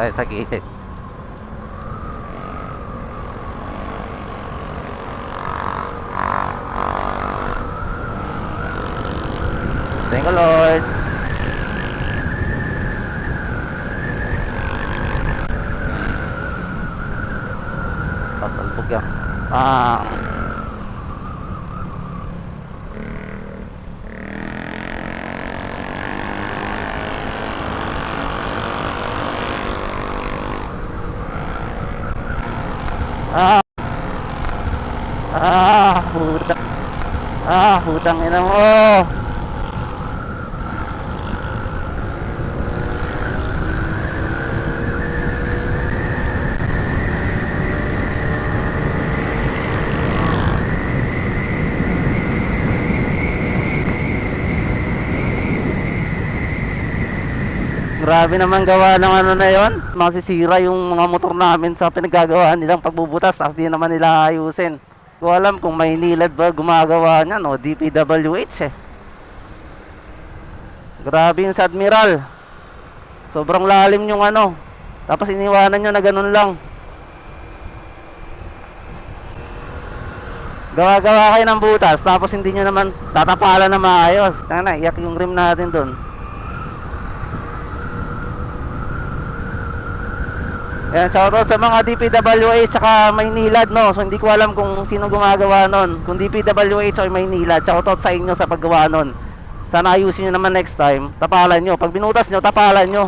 tayo sa gilid. Thank you, Lord. Tatalbog yan. Hutang ina mo. Grabe naman gawa ng ano na yon. Masisira yung mga motor namin sa pinaggagawa nilang pagbubutas, tapos di naman nila ayusin. Ko alam kung may nilad ba gumagawa niyan o DPWH eh. Grabe yung sa Admiral. Sobrang lalim yung ano. Tapos iniwanan nyo na ganun lang. Gawa-gawa kayo ng butas, tapos hindi nyo naman tatapalan na maayos. Tanga na, iyak yung rim natin dun. Yan, shoutout sa mga DPWH tsaka Maynilad, no. So hindi ko alam kung sino gumagawa nun. Kung DPWH o Maynilad, shoutout sa inyo sa paggawa nun. Sana ayusin nyo naman next time. Tapalan nyo. Pag binutas nyo, tapalan nyo.